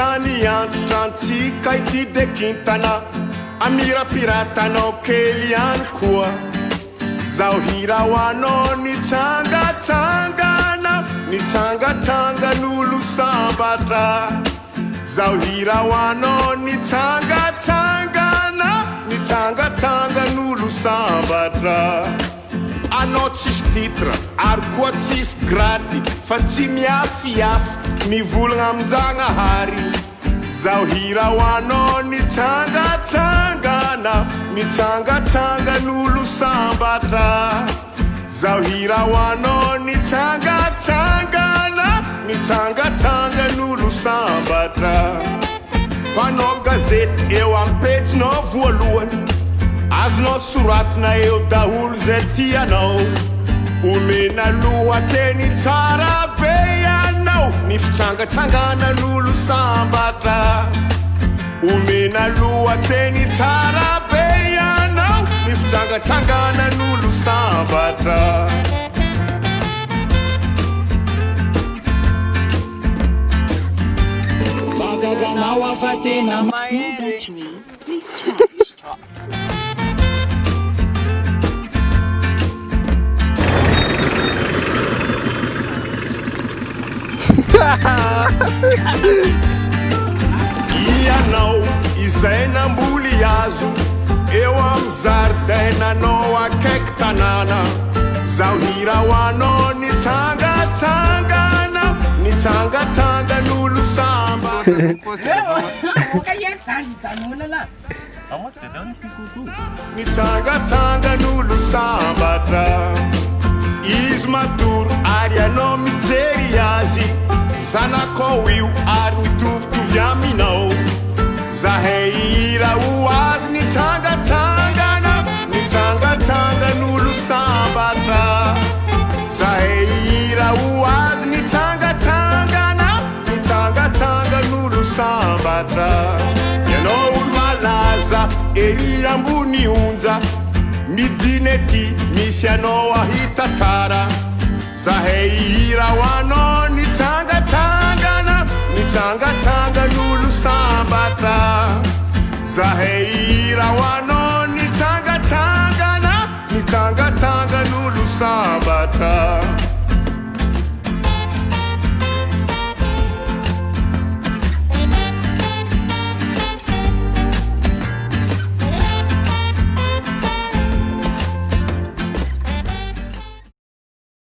tany antotrantsika ity de kintana amirapiratanao kely any koa zao hira ho anao nitsangatsangan'olo sambatra zao hira ho anao nitsangatsangan'olo sambatra anao tsisy titre ary koa tsisy grady fa tsy miafiafy mivolagna aminjagnahary zao hira ho anao nitsangatsangan'olo sambatra zao hira ho anao nitsangatsangan'olo sambatra fanao gazety eo ampetsinao voalohany azonao soratina eo daholo zay tianao omena lohateny tsara be ianao ny fitsangatsanganan'olo sambatra omena lohateny tsara be ianao ny fitsangatsanganan'olo sambatra magaganao afa tena mahery ianao izay namboly azo eo amin'ny zaridainanao akaiky tanàna zao hira ho anao nitsangatsangan'olo nitsangatsangan'olo sambatra izy matoro ary anao mijery azy zanakao io ary mitovitovy aminao zahay hira ho azy nitsangatsangan'olo sambatra zahay hira ho azy nitsangatsangan'olo sambatra ianao olo malaza ery ambony onja midiny ety misy anao ahita tsara zahay hira ho anao nitsangatsangan'olo sambatra zahay hira ho anao